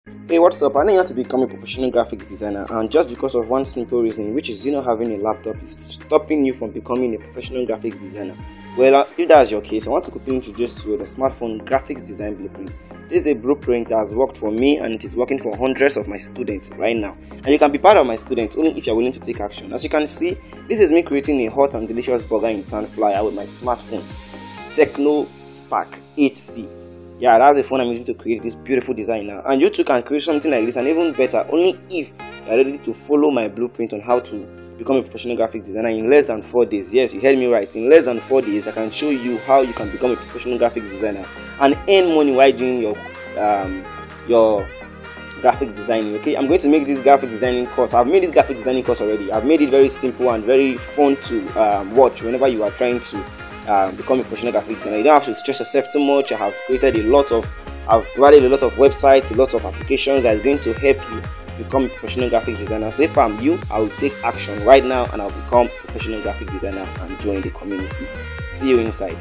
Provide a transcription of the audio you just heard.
Hey, what's up? I know you want to become a professional graphic designer, and just because of one simple reason, which is having a laptop is stopping you from becoming a professional graphic designer. Well, if that's your case, I want to quickly introduce you to the smartphone graphics design blueprint. This is a blueprint that has worked for me, and it is working for hundreds of my students right now. And you can be part of my students only if you're willing to take action. As you can see, this is me creating a hot and delicious burger in town flyer with my smartphone, Techno Spark 8C. Yeah, that's the phone I'm using to create this beautiful design now. And you too can create something like this, and even better, only if you're ready to follow my blueprint on how to become a professional graphic designer in less than 4 days. Yes, you heard me right. In less than 4 days, I can show you how you can become a professional graphic designer and earn money while doing your graphic designing. Okay, I'm going to make this graphic designing course. I've made this graphic designing course already. I've made it very simple and very fun to watch whenever you are trying to become a professional graphic designer. You don't have to stress yourself too much. I've provided a lot of websites, a lot of applications that is going to help you become a professional graphic designer. So if I'm you, I will take action right now and I'll become a professional graphic designer and join the community. See you inside.